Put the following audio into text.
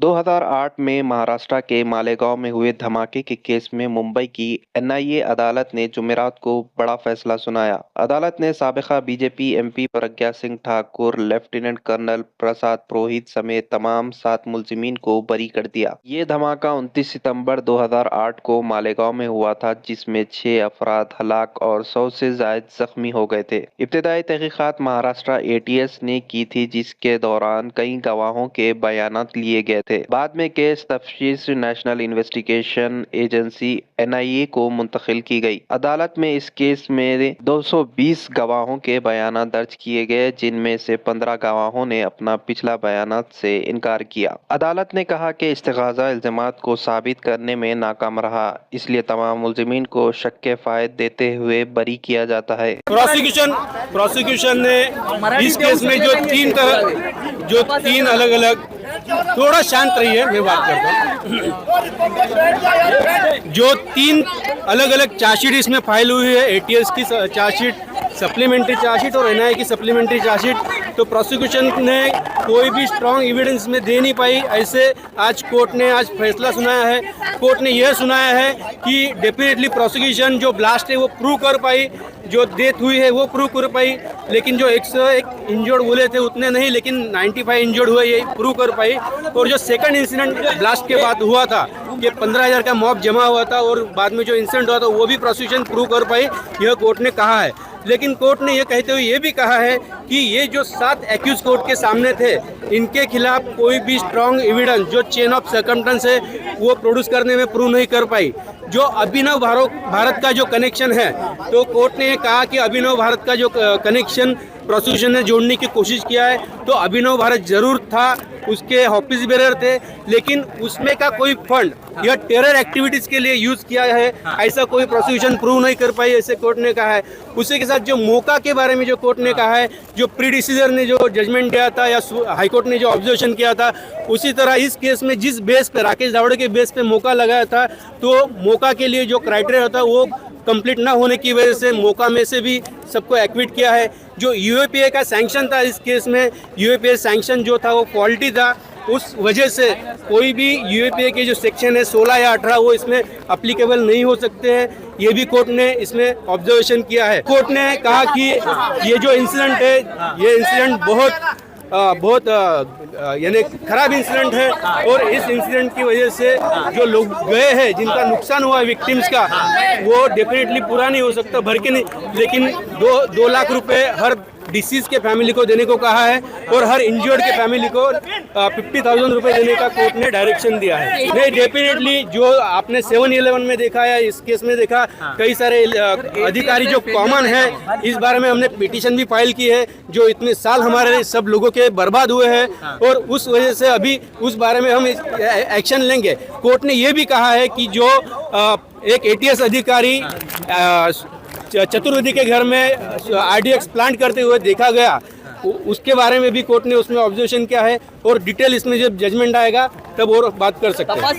2008 में महाराष्ट्र के मालेगांव में हुए धमाके के केस में मुंबई की एनआईए अदालत ने जुमेरात को बड़ा फैसला सुनाया। अदालत ने साबिका BJP MP Pragya Singh Thakur, lieutenant colonel Prasad Purohit समेत तमाम 7 मुलजिमीन को बरी कर दिया। ये धमाका 29 सितंबर 2008 को मालेगांव में हुआ था, जिसमें 6 अफराद हलाक और 100 से ज्यादा जख्मी हो गए थे। इब्तिदाई तहकीकात महाराष्ट्र एटीएस ने की थी, जिसके दौरान कई गवाहों के बयानात लिए गए थे। बाद में केस तफ्तीश नेशनल इन्वेस्टिगेशन एजेंसी एनआईए को मुंतकिल की गई। अदालत में इस केस में 220 गवाहों के बयान दर्ज किए गए, जिनमें से 15 गवाहों ने अपना पिछला बयानात से इनकार किया। अदालत ने कहा कि इस्तिग़ासा इल्ज़ामात को साबित करने में नाकाम रहा, इसलिए तमाम मुलजिमीन को शक के फायदे देते हुए बरी किया जाता है। प्रोसिक्यूशन ने इस केस में जो तीन अलग अलग, थोड़ा शांत रहिए, मैं बात करता हूँ। जो 3 अलग अलग चार्जशीट इसमें फाइल हुई है, एटीएस की चार्जशीट, सप्लीमेंट्री चार्जशीट और एनआईए की सप्लीमेंट्री चार्जशीट, तो प्रोसिक्यूशन ने कोई भी स्ट्रॉन्ग एविडेंस में दे नहीं पाई। ऐसे आज कोर्ट ने आज फैसला सुनाया है। कोर्ट ने यह सुनाया है कि डेफिनेटली प्रोसिक्यूशन जो ब्लास्ट है वो प्रूव कर पाई, जो डेथ हुई है वो प्रूव कर पाई, लेकिन जो 101 इंजर्ड बोले थे उतने नहीं, लेकिन 95 इंजर्ड हुए ये प्रूव कर पाई। और जो सेकंड इंसिडेंट ब्लास्ट के बाद हुआ था कि 15,000 का मॉब जमा हुआ था और बाद में जो इंसिडेंट हुआ था वो भी प्रोसिक्यूशन प्रूव कर पाई, यह कोर्ट ने कहा है। लेकिन कोर्ट ने यह कहते हुए ये भी कहा है कि ये जो 7 एक्यूज कोर्ट के सामने थे, इनके खिलाफ कोई भी स्ट्रॉन्ग एविडेंस जो चेन ऑफ सर्कमस्टेंस है वो प्रोड्यूस करने में प्रूव नहीं कर पाई। जो अभिनव भारत का जो कनेक्शन है, तो कोर्ट ने कहा कि अभिनव भारत का जो कनेक्शन प्रोसिक्यूशन ने जोड़ने की कोशिश किया है, तो अभिनव भारत जरूर था, उसके ऑफिस बेरर थे, लेकिन उसमें का कोई फंड यह टेरर एक्टिविटीज के लिए यूज किया है, ऐसा कोई प्रोसिक्यूशन प्रूव नहीं कर पाई, ऐसे कोर्ट ने कहा है। उसी के साथ जो मौका के बारे में जो कोर्ट ने कहा है, जो प्रीडिसीजर ने जो जजमेंट दिया था या हाईकोर्ट ने जो ऑब्जर्वेशन किया था, उसी तरह इस केस में जिस बेस पे राकेश दावड़े के बेस पे मौका लगाया था, तो मौका के लिए जो क्राइटेरिया होता है वो कंप्लीट ना होने की वजह से मौका में से भी सबको एक्विट किया है। जो यूएपीए का सैंक्शन था इस केस में, यूएपीए सैंक्शन जो था वो फॉल्टी था, उस वजह से कोई भी यूएपीए के जो सेक्शन है 16 या 18 वो इसमें अप्लीकेबल नहीं हो सकते हैं। ये भी कोर्ट ने इसमें ऑब्जर्वेशन किया है। कोर्ट ने कहा कि ये जो इंसिडेंट है, ये इंसिडेंट बहुत यानी खराब इंसिडेंट है, और इस इंसिडेंट की वजह से जो लोग गए हैं, जिनका नुकसान हुआ विक्टिम्स का, वो डेफिनेटली पूरा नहीं हो सकता भर के नहीं, लेकिन 2 लाख रुपए हर डिसीज के फैमिली को देने को कहा है और हर इंजर्ड के फैमिली को 50,000 रुपए देने का कोर्ट ने डायरेक्शन दिया है। नहीं, डेफिनेटली जो आपने 7-11 में देखा या इस केस में देखा, कई सारे अधिकारी जो कॉमन है, इस बारे में हमने पिटीशन भी फाइल की है, जो इतने साल हमारे सब लोगों के बर्बाद हुए हैं, और उस वजह से अभी उस बारे में हम एक्शन लेंगे। कोर्ट ने यह भी कहा है कि जो एक एटीएस अधिकारी चतुर्वेदी के घर में आरडीएक्स प्लांट करते हुए देखा गया, उसके बारे में भी कोर्ट ने उसमें ऑब्जर्वेशन किया है, और डिटेल इसमें जब जजमेंट आएगा तब और बात कर सकते हैं।